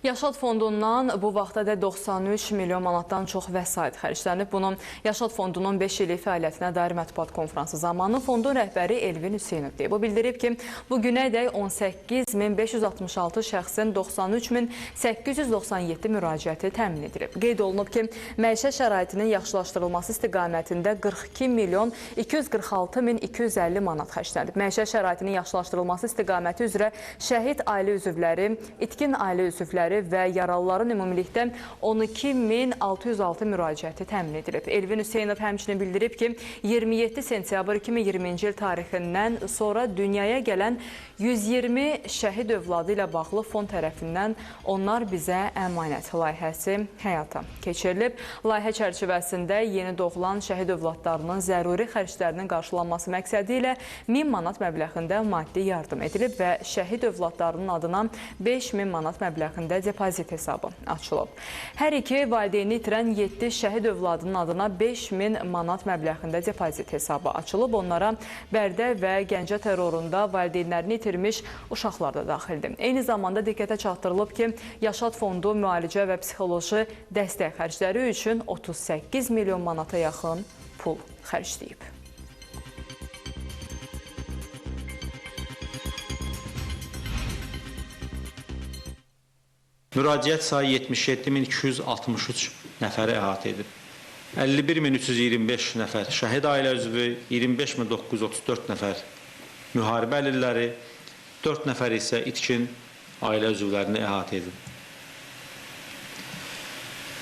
Yaşad fondundan bu vaxtadək 93 milyon manatdan çox vəsait xərclənib. Bunun Yaşad fondunun 5 illik fəaliyyətinə dair mətbuat konfransı zamanı fondun rəhbəri Elvin Hüseynov deyib. O bildirib ki, bu günədək 18.566 şəxsin 93.897 müraciəti təmin edilib. Qeyd olunub ki, məişət şəraitinin yaxşılaşdırılması istiqamətində 42.246.250 manat xərclənib. Məişət şəraitinin yaxşılaşdırılması istiqaməti üzrə şəhid ailə üzvləri, itkin ailə üzvləri və yaralıların ümumilikdə 12.606 müraciəti təmin edilib. Elvin Hüseynov həmçinin bildirib ki, 27 sentyabr 2020-ci il tarixindən sonra dünyaya gələn 120 şəhid övladı ilə bağlı fond tərəfindən Onlar bizə əmanət layihəsi həyata keçirilib. Layihə çərçivəsində yeni doğulan şəhid övladlarının zəruri xərclərinin qarşılanması məqsədi ilə 1000 manat məbləğində maddi yardım edilib və şəhid övladlarının adına 5000 manat məbləğində depozit hesabı açılıb. Hər iki valideyni itirən 7 şəhid övladının adına 5000 manat məbləğində depozit hesabı açılıb. Onlara Bərdə və Gəncə terrorunda valideynlərini itirmiş uşaqlar da daxildir. Eyni zamanda diqqətə çatdırılıb ki, Yaşad fondu müalicə və psixoloji dəstək xərcləri üçün 38 milyon manata yaxın pul xərcləyib. Müraciət sayı 77.263 nəfəri əhatə edib. 51.325 nəfər şəhid ailə üzvü, 25.934 nəfər müharibə əlilləri, 4 nəfər isə itkin ailə üzvlərini əhatə edib.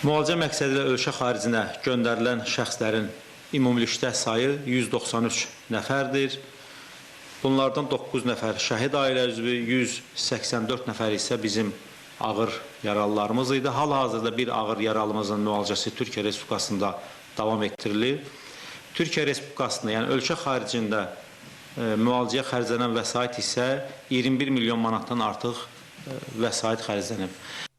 Müalicə məqsədi ilə ölkə xaricinə göndərilən şəxslərin ümumilikdə sayı 193 nəfərdir. Bunlardan 9 nəfər şəhid ailə üzvü, 184 nəfər isə bizim ağır yaralılarımız idi. Hal-hazırda bir ağır yaralımızın müalicəsi Türkiyə Respublikasında davam etdirilir. Türkiyə Respublikasında, yəni ölkə xaricində müalicəyə xərclənən vəsait isə 21 milyon manatdan artıq vəsait xərclənib.